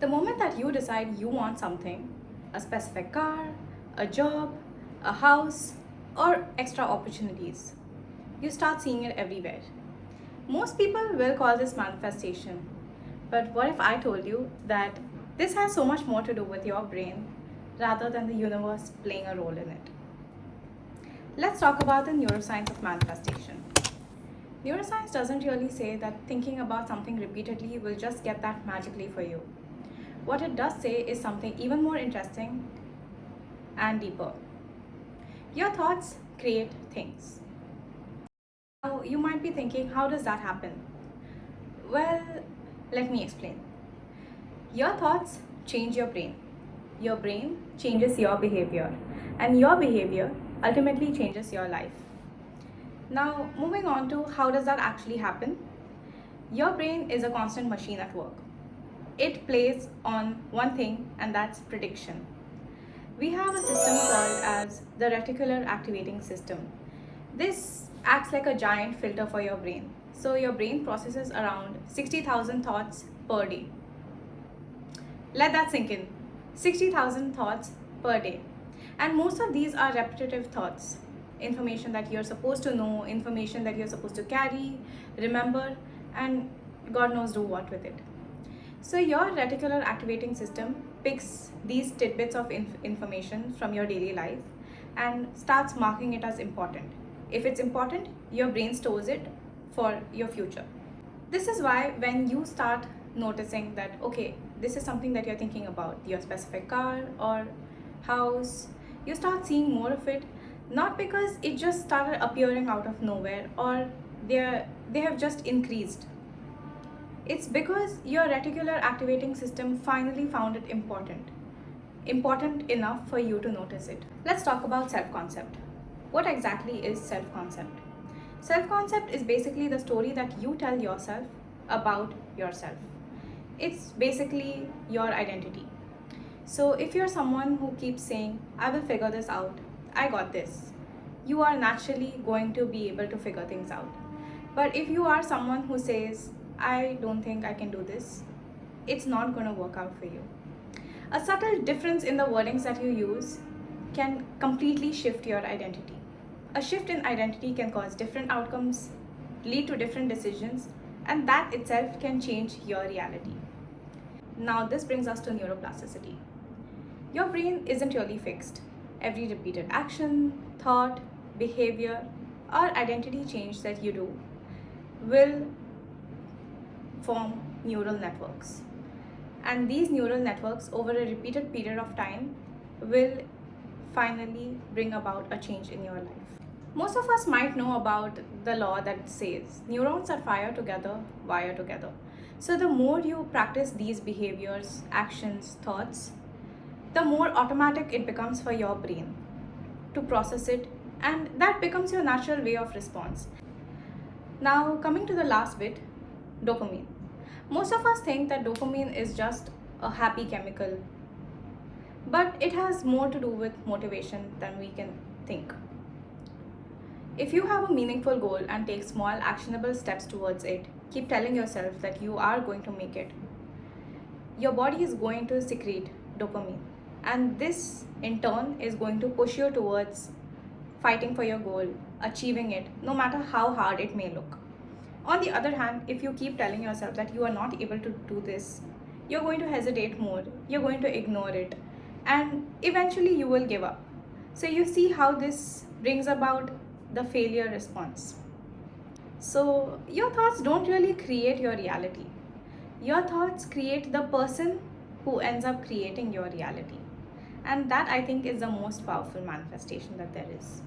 The moment that you decide you want something, a specific car, a job, a house, or extra opportunities, you start seeing it everywhere. Most people will call this manifestation. But what if I told you that this has so much more to do with your brain rather than the universe playing a role in it? Let's talk about the neuroscience of manifestation. Neuroscience doesn't really say that thinking about something repeatedly will just get that magically for you. What it does say is something even more interesting and deeper. Your thoughts create things. Now, you might be thinking, how does that happen? Well, let me explain. Your thoughts change your brain changes your behavior, and your behavior ultimately changes your life. Now, moving on to how does that actually happen? Your brain is a constant machine at work. It plays on one thing, and that's prediction. We have a system called as the reticular activating system. This acts like a giant filter for your brain. So your brain processes around 60,000 thoughts per day. Let that sink in. 60,000 thoughts per day. And most of these are repetitive thoughts. Information that you're supposed to know, information that you're supposed to carry, remember, and God knows do what with it. So your reticular activating system picks these tidbits of information from your daily life and starts marking it as important. If it's important, your brain stores it for your future. This is why when you start noticing that, okay, this is something that you're thinking about, your specific car or house, you start seeing more of it, not because it just started appearing out of nowhere or they have just increased. It's because your reticular activating system finally found it important enough for you to notice it. Let's talk about self-concept. What exactly is self-concept? Self-concept is basically the story that you tell yourself about yourself. It's basically your identity. So if you're someone who keeps saying, I will figure this out, I got this, you are naturally going to be able to figure things out. But if you are someone who says, I don't think I can do this, it's not going to work out for you. A subtle difference in the wordings that you use can completely shift your identity. A shift in identity can cause different outcomes, lead to different decisions, and that itself can change your reality. Now, this brings us to neuroplasticity. Your brain isn't really fixed. Every repeated action, thought, behavior, or identity change that you do will form neural networks. And these neural networks, over a repeated period of time, will finally bring about a change in your life. Most of us might know about the law that says neurons that fire together wire together. So the more you practice these behaviors, actions, thoughts, the more automatic it becomes for your brain to process it, and that becomes your natural way of response. Now, coming to the last bit, dopamine. Most of us think that dopamine is just a happy chemical, but it has more to do with motivation than we can think. If you have a meaningful goal and take small actionable steps towards it, keep telling yourself that you are going to make it, your body is going to secrete dopamine. And this in turn is going to push you towards fighting for your goal, achieving it, no matter how hard it may look. On the other hand, if you keep telling yourself that you are not able to do this, you're going to hesitate more, you're going to ignore it, and eventually you will give up. So you see how this brings about the failure response. So your thoughts don't really create your reality. Your thoughts create the person who ends up creating your reality. And that, I think, is the most powerful manifestation that there is.